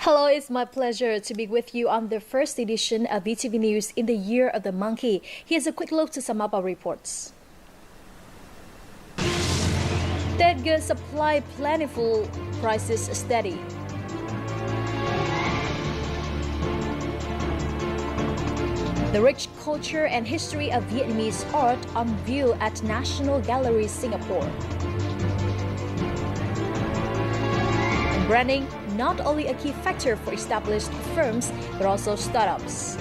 Hello, it's my pleasure to be with you on the first edition of VTV News in the Year of the Monkey. Here's a quick look to sum up our reports. Dead goods supply plentiful, prices steady. The rich culture and history of Vietnamese art on view at National Gallery, Singapore. Branding, not only a key factor for established firms, but also startups.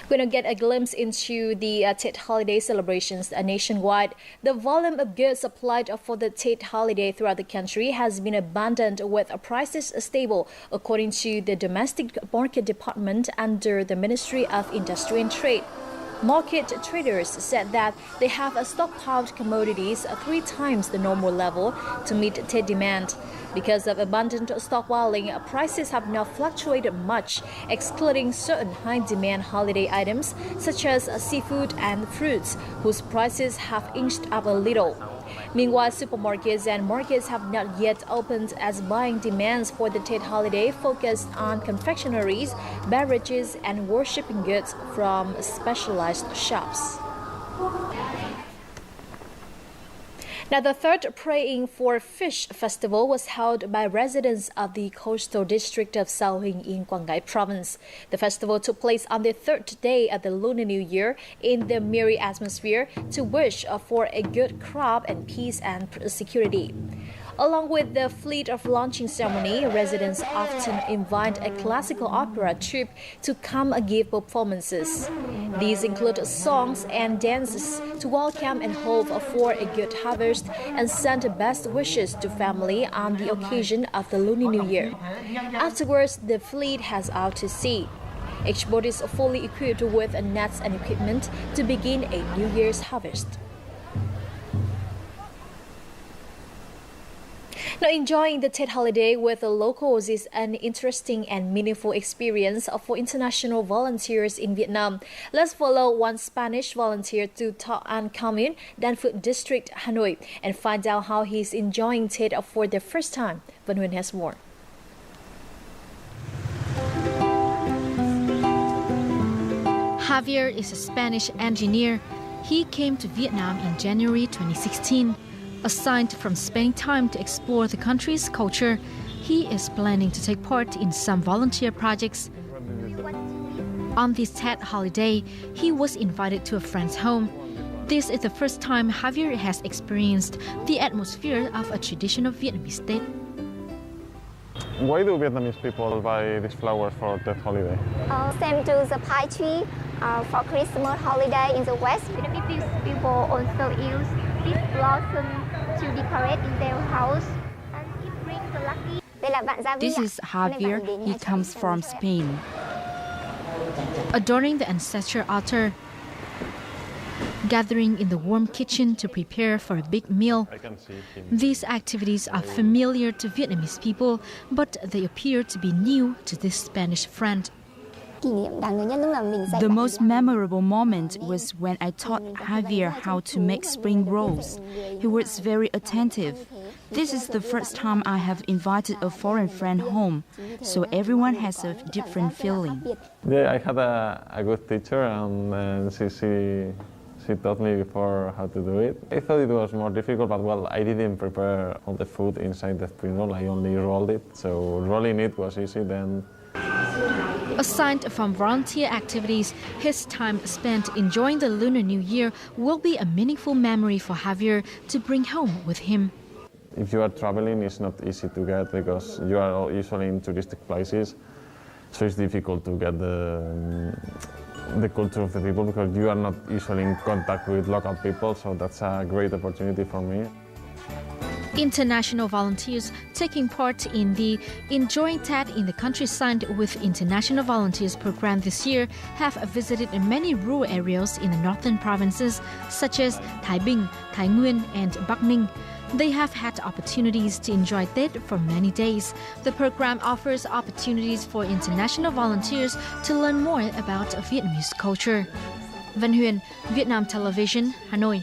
We're going to get a glimpse into the Tet holiday celebrations nationwide. The volume of goods supplied for the Tet holiday throughout the country has been abundant, with prices stable, according to the Domestic Market Department under the Ministry of Industry and Trade. Market traders said that they have stockpiled commodities 3 times the normal level to meet Tet demand. Because of abundant stockpiling, prices have not fluctuated much, excluding certain high-demand holiday items such as seafood and fruits, whose prices have inched up a little. Meanwhile, supermarkets and markets have not yet opened, as buying demands for the Tet holiday focused on confectionaries, beverages, and worshipping goods from specialized shops. Now, the third Praying for Fish festival was held by residents of the coastal district of Sao Huỳnh in Quảng Ngãi province. The festival took place on the third day of the Lunar New Year in the merry atmosphere to wish for a good crop and peace and security. Along with the fleet of launching ceremony, residents often invite a classical opera troupe to come give performances. These include songs and dances to welcome and hope for a good harvest and send best wishes to family on the occasion of the Lunar New Year. Afterwards, the fleet heads out to sea. Each boat is fully equipped with nets and equipment to begin a New Year's harvest. Now, enjoying the Tet holiday with the locals is an interesting and meaningful experience for international volunteers in Vietnam. Let's follow one Spanish volunteer to Thọ An Commune, Dan Phượng District, Hanoi, and find out how he's enjoying Tet for the first time. Van Nguyen has more. Javier is a Spanish engineer. He came to Vietnam in January 2016. Aside from spending time to explore the country's culture, he is planning to take part in some volunteer projects. On this Tet holiday, he was invited to a friend's home. This is the first time Javier has experienced the atmosphere of a traditional Vietnamese Tet. Why do Vietnamese people buy these flowers for Tet holiday? Same to the pine tree for Christmas holiday in the West. Vietnamese people also use this blossom to decorate in their house, and it brings the lucky. This is Javier. He comes from Spain. Adorning the ancestral altar, gathering in the warm kitchen to prepare for a big meal. These activities are familiar to Vietnamese people, but they appear to be new to this Spanish friend. The most memorable moment was when I taught Javier how to make spring rolls. He was very attentive. This is the first time I have invited a foreign friend home, so everyone has a different feeling. Yeah, I had a good teacher, and she taught me before how to do it. I thought it was more difficult, but well, I didn't prepare all the food inside the spring roll. I only rolled it, so rolling it was easy then. Aside from volunteer activities, his time spent enjoying the Lunar New Year will be a meaningful memory for Javier to bring home with him. If you are traveling, it's not easy to get because you are usually in touristic places, so it's difficult to get the culture of the people because you are not usually in contact with local people, so that's a great opportunity for me. International volunteers taking part in the Enjoying Tet in the Countryside with International Volunteers program this year have visited many rural areas in the northern provinces such as Thái Bình, Thái Nguyên and Bắc Ninh. They have had opportunities to enjoy Tet for many days. The program offers opportunities for international volunteers to learn more about Vietnamese culture. Van Nguyen, Vietnam Television, Hanoi.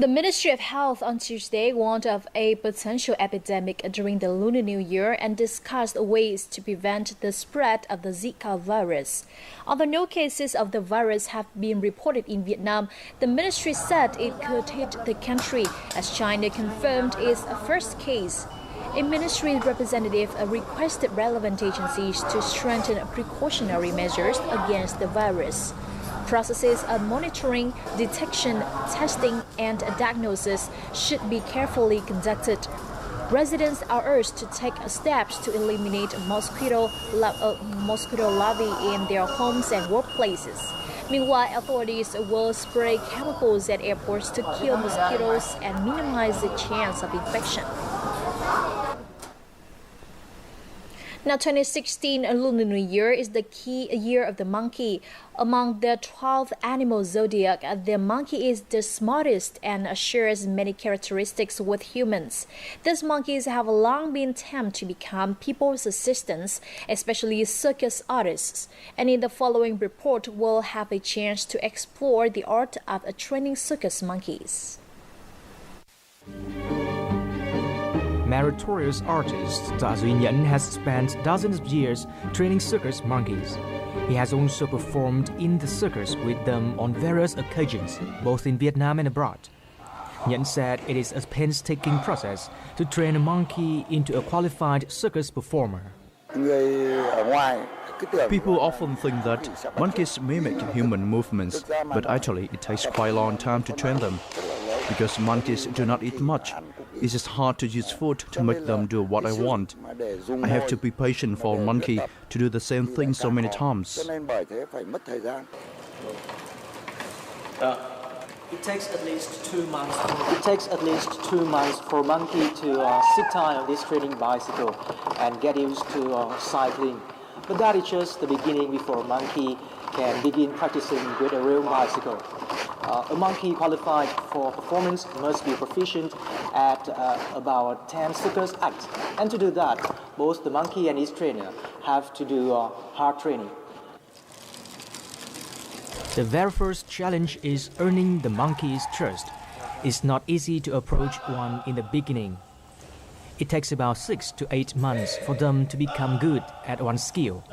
The Ministry of Health on Tuesday warned of a potential epidemic during the Lunar New Year and discussed ways to prevent the spread of the Zika virus. Although no cases of the virus have been reported in Vietnam, the ministry said it could hit the country as China confirmed its first case. A ministry representative requested relevant agencies to strengthen precautionary measures against the virus. Processes of monitoring, detection, testing, and diagnosis should be carefully conducted. Residents are urged to take steps to eliminate mosquito larvae in their homes and workplaces. Meanwhile, authorities will spray chemicals at airports to kill mosquitoes and minimize the chance of infection. Now, 2016 Lunar New Year is the key year of the monkey. Among the 12 animal zodiac, the monkey is the smartest and shares many characteristics with humans. These monkeys have long been tempted to become people's assistants, especially circus artists. And in the following report, we'll have a chance to explore the art of training circus monkeys. Meritorious artist Da Duy has spent dozens of years training circus monkeys. He has also performed in the circus with them on various occasions, both in Vietnam and abroad. Nhẫn said it is a painstaking process to train a monkey into a qualified circus performer. People often think that monkeys mimic human movements, but actually it takes quite a long time to train them. Because monkeys do not eat much, it is hard to use food to make them do what I want. I have to be patient for a monkey to do the same thing so many times. It takes at least 2 months. It takes at least 2 months for a monkey to sit tight on this training bicycle and get used to cycling. But that is just the beginning before a monkey can begin practicing with a real bicycle. A monkey qualified for performance must be proficient at about 10 circus acts. And to do that, both the monkey and his trainer have to do hard training. The very first challenge is earning the monkey's trust. It's not easy to approach one in the beginning. It takes about 6 to 8 months for them to become good at one skill.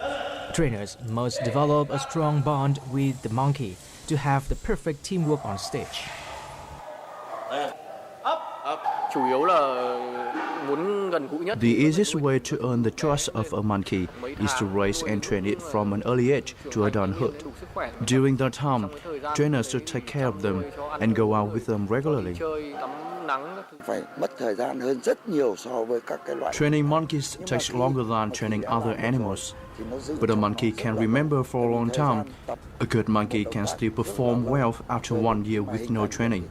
Trainers must develop a strong bond with the monkey to have the perfect teamwork on stage. The easiest way to earn the trust of a monkey is to raise and train it from an early age to adulthood. During that time, trainers should take care of them and go out with them regularly. Training monkeys takes longer than training other animals, but a monkey can remember for a long time. A good monkey can still perform well after 1 year with no training.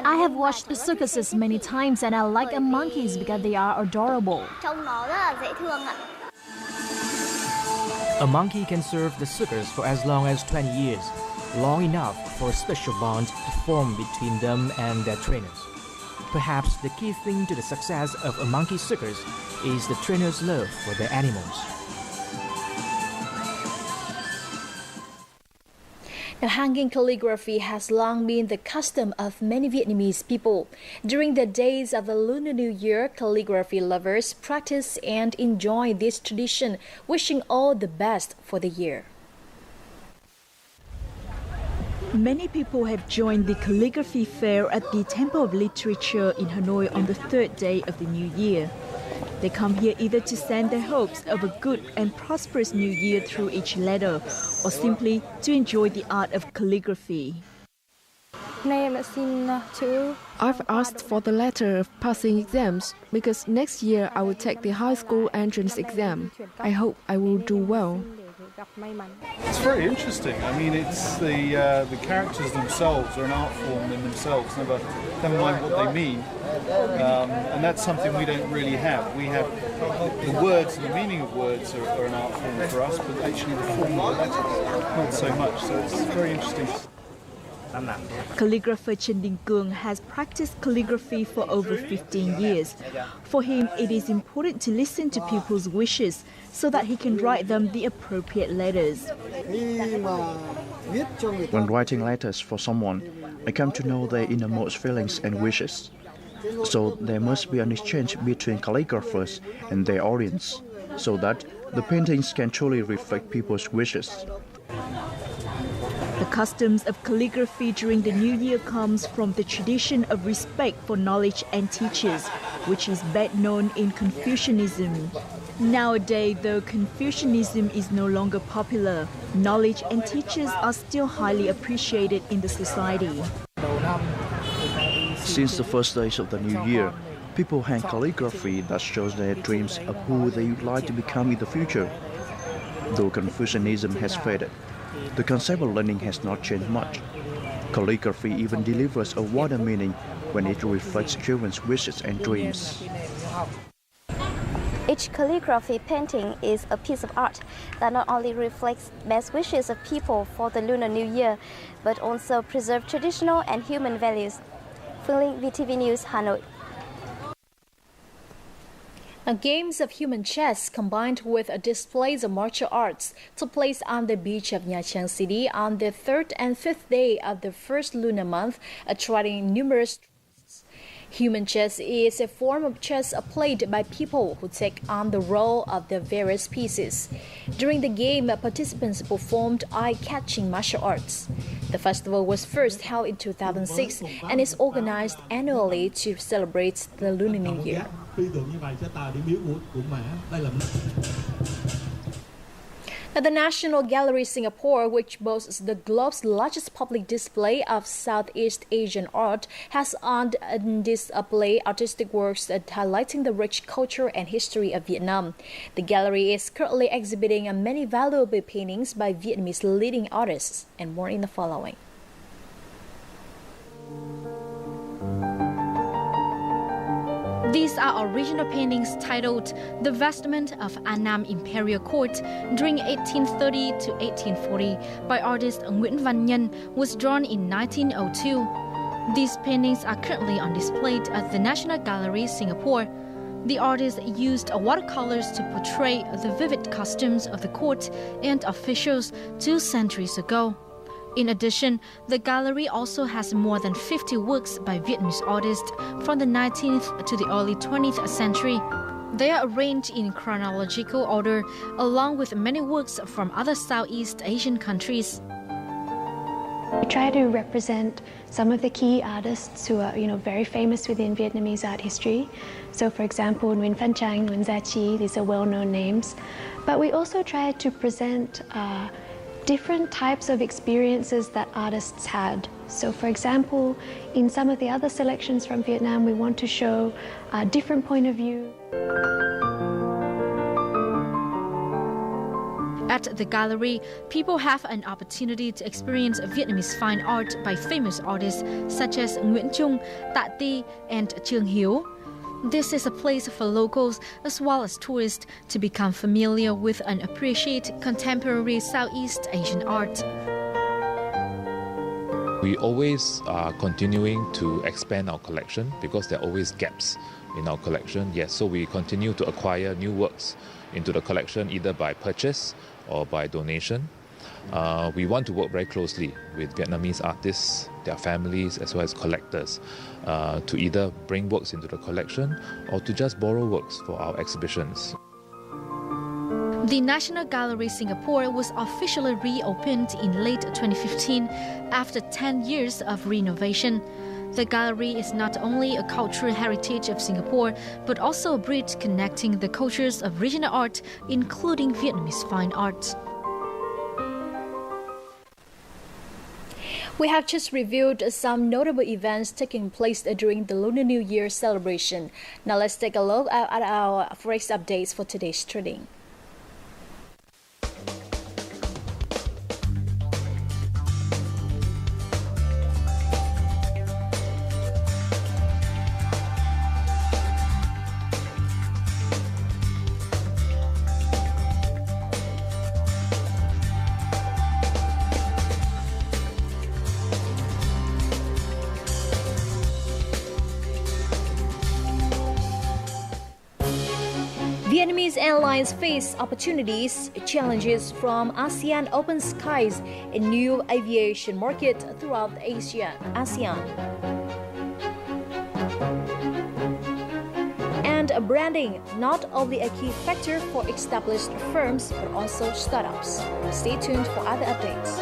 I have watched the circuses many times and I like monkeys because they are adorable. A monkey can serve the circus for as long as 20 years, long enough for a special bond to form between them and their trainers. Perhaps the key thing to the success of a monkey circus is the trainer's love for their animals. Now, hanging calligraphy has long been the custom of many Vietnamese people. During the days of the Lunar New Year, calligraphy lovers practice and enjoy this tradition, wishing all the best for the year. Many people have joined the calligraphy fair at the Temple of Literature in Hanoi on the third day of the new year. They come here either to send their hopes of a good and prosperous new year through each letter, or simply to enjoy the art of calligraphy. I've asked for the letter of passing exams because next year I will take the high school entrance exam. I hope I will do well. It's very interesting. I mean, it's the characters themselves are an art form in themselves, never mind what they mean. And that's something we don't really have. We have the words and the meaning of words are an art form for us, but actually the form of the letters, not so much. So it's very interesting. Calligrapher Chen Ding-kung has practiced calligraphy for over 15 years. For him, it is important to listen to people's wishes so that he can write them the appropriate letters. When writing letters for someone, I come to know their innermost feelings and wishes. So there must be an exchange between calligraphers and their audience, so that the paintings can truly reflect people's wishes. The customs of calligraphy during the New Year comes from the tradition of respect for knowledge and teachers, which is best known in Confucianism. Nowadays, though Confucianism is no longer popular, knowledge and teachers are still highly appreciated in the society. Since the first days of the new year, people hang calligraphy that shows their dreams of who they would like to become in the future. Though Confucianism has faded, the concept of learning has not changed much. Calligraphy even delivers a wider meaning when it reflects children's wishes and dreams. Each calligraphy painting is a piece of art that not only reflects best wishes of people for the Lunar New Year, but also preserve traditional and human values. Phương Linh, VTV News, Hanoi. Now, games of human chess combined with displays of martial arts took place on the beach of Nha Trang City on the 3rd and 5th day of the first lunar month, attracting numerous tourists. Human chess is a form of chess played by people who take on the role of the various pieces. During the game, participants performed eye-catching martial arts. The festival was first held in 2006 and is organized annually to celebrate the Lunar New Year. Now, the National Gallery Singapore, which boasts the globe's largest public display of Southeast Asian art, has on display artistic works highlighting the rich culture and history of Vietnam. The gallery is currently exhibiting many valuable paintings by Vietnamese leading artists, and more in the following. These are original paintings titled The Vestment of Annam Imperial Court during 1830 to 1840 by artist Nguyễn Văn Nhân, was drawn in 1902. These paintings are currently on display at the National Gallery Singapore. The artist used watercolors to portray the vivid costumes of the court and officials 2 centuries ago. In addition, the gallery also has more than 50 works by Vietnamese artists from the 19th to the early 20th century. They are arranged in chronological order, along with many works from other Southeast Asian countries. We try to represent some of the key artists who are, very famous within Vietnamese art history. So, for example, Nguyen Phan Chang, Nguyen Gia Chi, these are well-known names. But we also try to present different types of experiences that artists had. So, for example, in some of the other selections from Vietnam, we want to show a different point of view. At the gallery, people have an opportunity to experience Vietnamese fine art by famous artists such as Nguyễn Trung, Tạ Ti, and Trương Hiếu. This is a place for locals as well as tourists to become familiar with and appreciate contemporary Southeast Asian art. We always are continuing to expand our collection because there are always gaps in our collection. Yes, so we continue to acquire new works into the collection either by purchase or by donation. We want to work very closely with Vietnamese artists, their families, as well as collectors to either bring works into the collection or to just borrow works for our exhibitions. The National Gallery Singapore was officially reopened in late 2015 after 10 years of renovation. The gallery is not only a cultural heritage of Singapore, but also a bridge connecting the cultures of regional art, including Vietnamese fine art. We have just reviewed some notable events taking place during the Lunar New Year celebration. Now let's take a look at our forex updates for today's trading. Vietnamese airlines face opportunities, challenges from ASEAN open skies, a new aviation market throughout ASEAN. And branding, not only a key factor for established firms, but also startups. Stay tuned for other updates.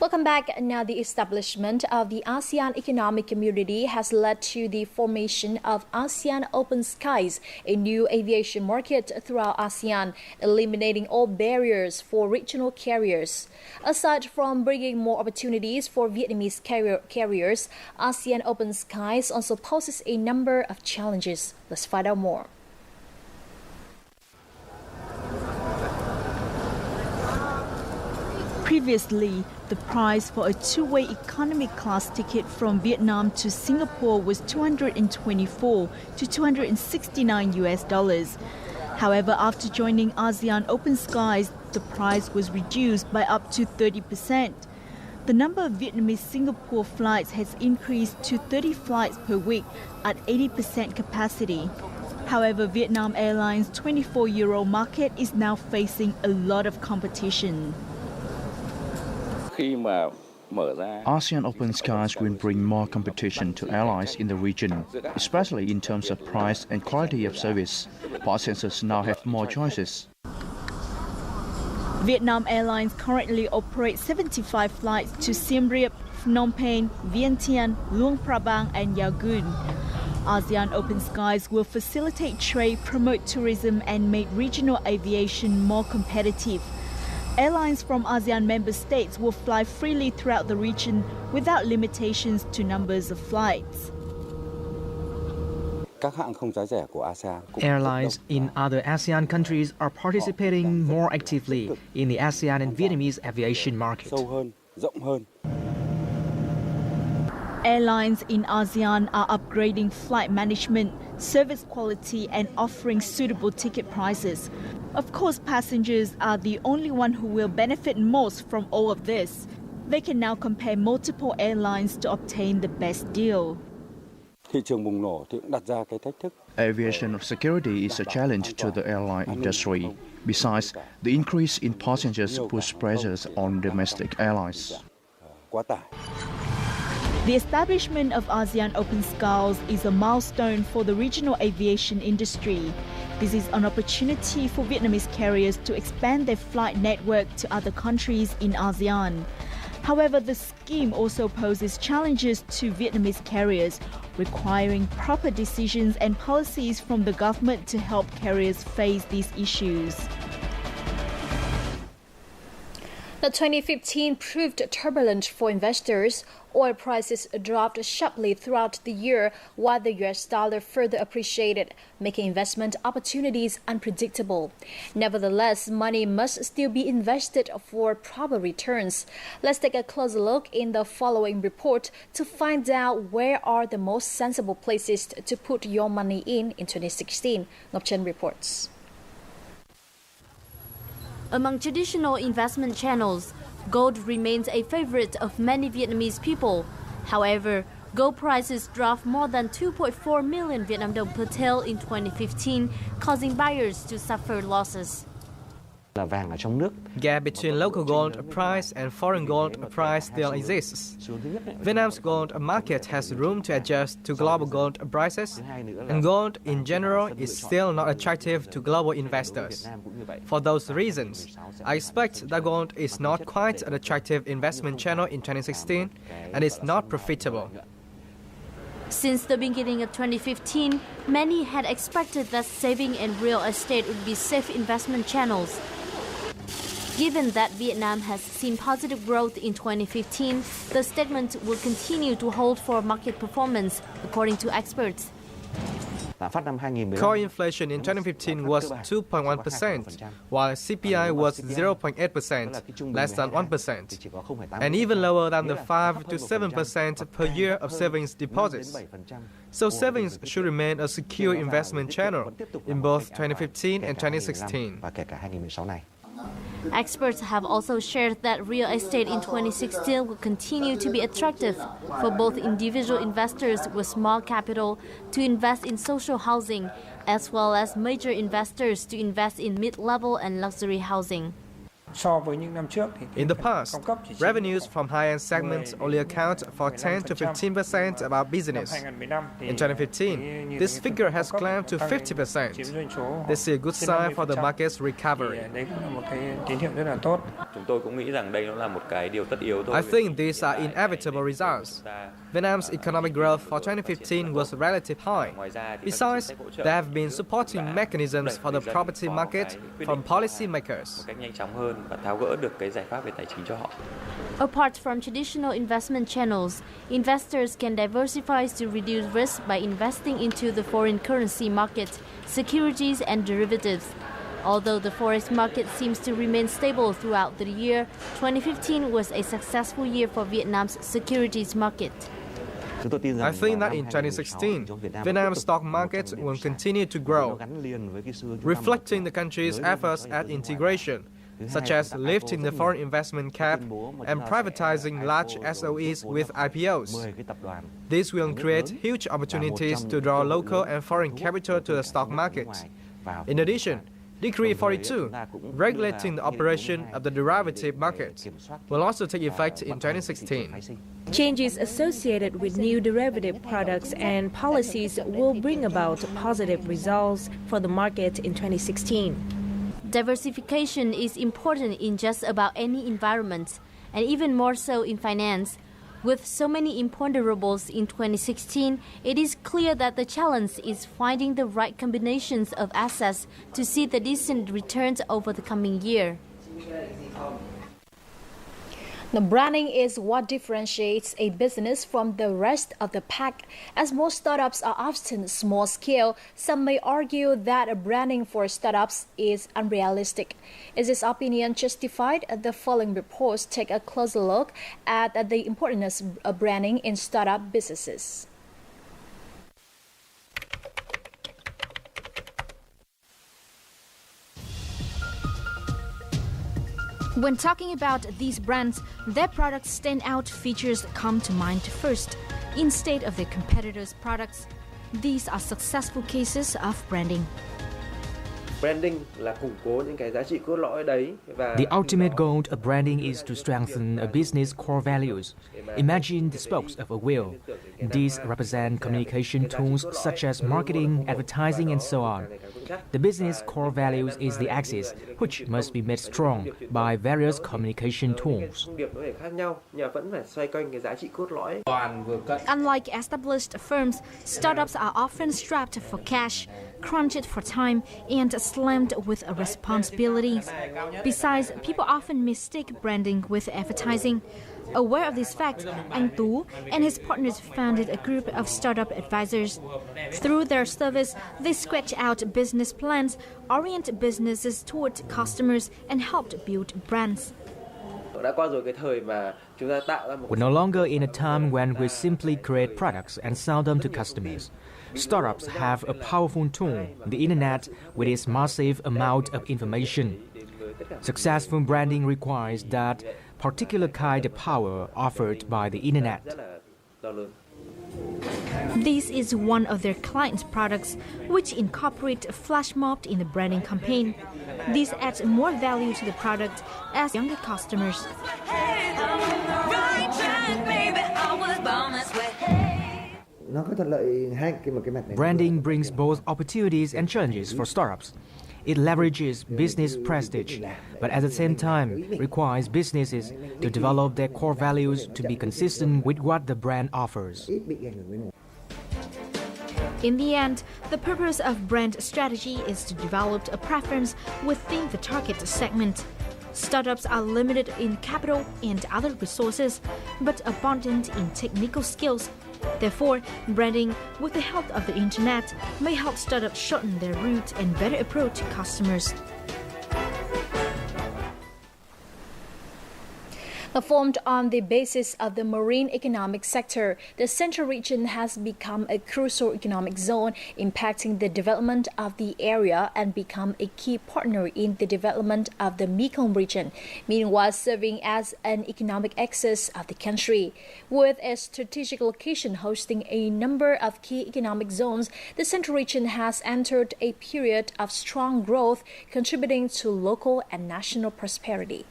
Welcome back. Now, the establishment of the ASEAN Economic Community has led to the formation of ASEAN Open Skies, a new aviation market throughout ASEAN, eliminating all barriers for regional carriers. Aside from bringing more opportunities for Vietnamese carriers, ASEAN Open Skies also poses a number of challenges. Let's find out more. Previously, the price for a two-way economy class ticket from Vietnam to Singapore was $224 to $269. However, after joining ASEAN Open Skies, the price was reduced by up to 30%. The number of Vietnamese-Singapore flights has increased to 30 flights per week at 80% capacity. However, Vietnam Airlines' 24-year-old market is now facing a lot of competition. ASEAN Open Skies will bring more competition to airlines in the region, especially in terms of price and quality of service. Passengers now have more choices. Vietnam Airlines currently operates 75 flights to Siem Reap, Phnom Penh, Vientiane, Luang Prabang and Yangon. ASEAN Open Skies will facilitate trade, promote tourism and make regional aviation more competitive. Airlines from ASEAN member states will fly freely throughout the region without limitations to numbers of flights. Airlines in other ASEAN countries are participating more actively in the ASEAN and Vietnamese aviation market. Airlines in ASEAN are upgrading flight management, service quality and offering suitable ticket prices. Of course, passengers are the only one who will benefit most from all of this. They can now compare multiple airlines to obtain the best deal. Aviation security is a challenge to the airline industry. Besides, the increase in passengers puts pressures on domestic airlines. The establishment of ASEAN Open Skies is a milestone for the regional aviation industry. This is an opportunity for Vietnamese carriers to expand their flight network to other countries in ASEAN. However, the scheme also poses challenges to Vietnamese carriers, requiring proper decisions and policies from the government to help carriers face these issues. The 2015 proved turbulent for investors. Oil prices dropped sharply throughout the year, while the US dollar further appreciated, making investment opportunities unpredictable. Nevertheless, money must still be invested for proper returns. Let's take a closer look in the following report to find out where are the most sensible places to put your money in 2016. Ngọc Trân reports. Among traditional investment channels, gold remains a favorite of many Vietnamese people. However, gold prices dropped more than 2.4 million Vietnam dong per tael in 2015, causing buyers to suffer losses. Gap between local gold price and foreign gold price still exists. Vietnam's gold market has room to adjust to global gold prices, and gold in general is still not attractive to global investors. For those reasons, I expect that gold is not quite an attractive investment channel in 2016 and is not profitable. Since the beginning of 2015, many had expected that saving and real estate would be safe investment channels. Given that Vietnam has seen positive growth in 2015, the statement will continue to hold for market performance, according to experts. Core inflation in 2015 was 2.1%, while CPI was 0.8%, less than 1%, and even lower than the 5 to 7% per year of savings deposits. So savings should remain a secure investment channel in both 2015 and 2016. Experts have also shared that real estate in 2016 will continue to be attractive for both individual investors with small capital to invest in social housing, as well as major investors to invest in mid-level and luxury housing. In the past, revenues from high-end segments only account for 10 to 15% of our business. In 2015, this figure has climbed to 50%. This is a good sign for the market's recovery. I think these are inevitable results. Vietnam's economic growth for 2015 was relatively high. Besides, there have been supporting mechanisms for the property market from policymakers. Apart from traditional investment channels, investors can diversify to reduce risk by investing into the foreign currency market, securities and derivatives. Although the forex market seems to remain stable throughout the year, 2015 was a successful year for Vietnam's securities market. I think that in 2016, Vietnam's stock market will continue to grow, reflecting the country's efforts at integration, such as lifting the foreign investment cap and privatizing large SOEs with IPOs. This will create huge opportunities to draw local and foreign capital to the stock market. In addition, Decree 42, regulating the operation of the derivative market, will also take effect in 2016. Changes associated with new derivative products and policies will bring about positive results for the market in 2016. Diversification is important in just about any environment, and even more so in finance. With so many imponderables in 2016, it is clear that the challenge is finding the right combinations of assets to see the decent returns over the coming year. The branding is what differentiates a business from the rest of the pack. As most startups are often small scale, some may argue that branding for startups is unrealistic. Is this opinion justified? The following reports take a closer look at the importance of branding in startup businesses. When talking about these brands, their products' standout features come to mind first. Instead of their competitors' products, these are successful cases of branding. The ultimate goal of branding is to strengthen a business core values. Imagine the spokes of a wheel. These represent communication tools such as marketing, advertising, and so on. The business core values is the axis, which must be made strong by various communication tools. Unlike established firms, startups are often strapped for cash, crunched for time, and slammed with responsibilities. Besides, people often mistake branding with advertising. Aware of this fact, Anh Tú and his partners founded a group of startup advisors. Through their service, they sketch out business plans, orient businesses toward customers, and helped build brands. We're no longer in a time when we simply create products and sell them to customers. Startups have a powerful tool, the internet, with its massive amount of information. Successful branding requires that particular kind of power offered by the internet. This is one of their clients' products, which incorporate a flash mob in the branding campaign. This adds more value to the product as younger customers. Branding brings both opportunities and challenges for startups. It leverages business prestige, but at the same time requires businesses to develop their core values to be consistent with what the brand offers. In the end, the purpose of brand strategy is to develop a preference within the target segment. Startups are limited in capital and other resources, but abundant in technical skills. Therefore, branding, with the help of the internet, may help startups shorten their route and better approach customers. Formed on the basis of the marine economic sector, the Central Region has become a crucial economic zone, impacting the development of the area and become a key partner in the development of the Mekong region, meanwhile serving as an economic axis of the country. With a strategic location hosting a number of key economic zones, the Central Region has entered a period of strong growth, contributing to local and national prosperity.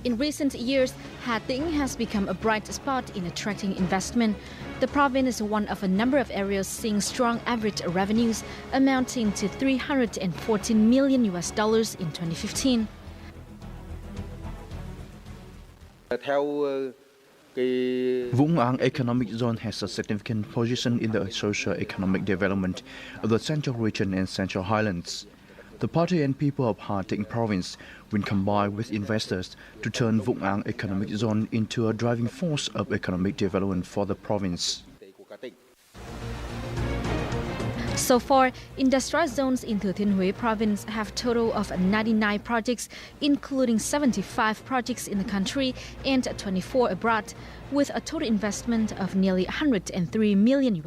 In recent years, Ha Tĩnh has become a bright spot in attracting investment. The province is one of a number of areas seeing strong average revenues amounting to $314 million in 2015. Vũng Áng Economic Zone has a significant position in the socio-economic development of the Central Region and Central Highlands. The party and people of Ha Tĩnh Province will combine with investors to turn Vũng Áng Economic Zone into a driving force of economic development for the province. So far, industrial zones in Thừa Thiên Huế province have a total of 99 projects, including 75 projects in the country and 24 abroad, with a total investment of nearly $103 million.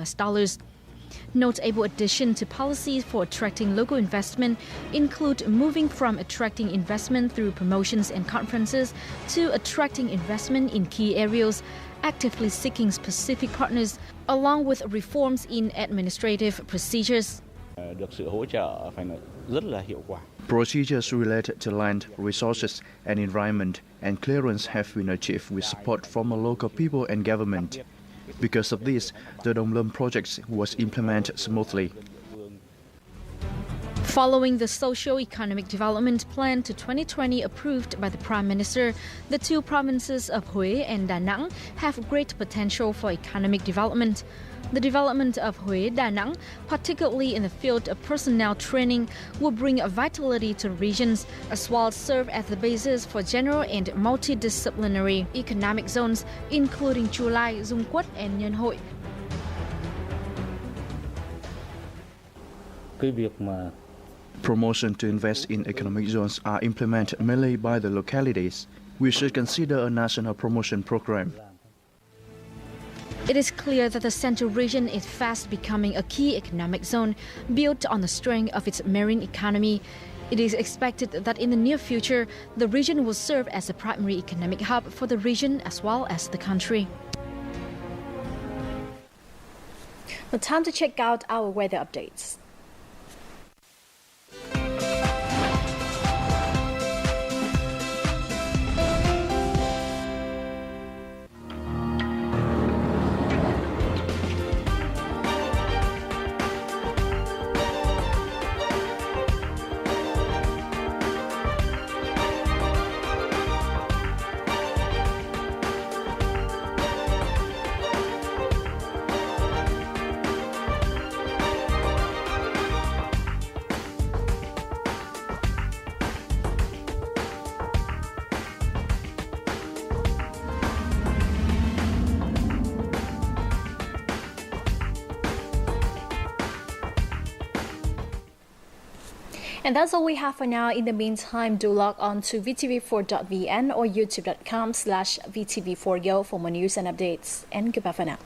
Notable addition to policies for attracting local investment include moving from attracting investment through promotions and conferences to attracting investment in key areas, actively seeking specific partners, along with reforms in administrative procedures. Procedures related to land, resources, and environment and clearance have been achieved with support from the local people and government. Because of this, the Dom Lâm project was implemented smoothly. Following the Socio-Economic Development Plan to 2020 approved by the Prime Minister, the two provinces of Huế and Da Nang have great potential for economic development. The development of Huế, Da Nang, particularly in the field of personnel training, will bring vitality to regions, as well as serve as the basis for general and multidisciplinary economic zones, including Chu Lai, Dung Quất, and Nhân Hội. Promotion to invest in economic zones are implemented mainly by the localities. We should consider a national promotion program. It is clear that the Central Region is fast becoming a key economic zone built on the strength of its marine economy. It is expected that in the near future, the region will serve as a primary economic hub for the region as well as the country. Now, time to check out our weather updates. And that's all we have for now. In the meantime, do log on to VTV4.vn or youtube.com/VTV4Go for more news and updates. And goodbye for now.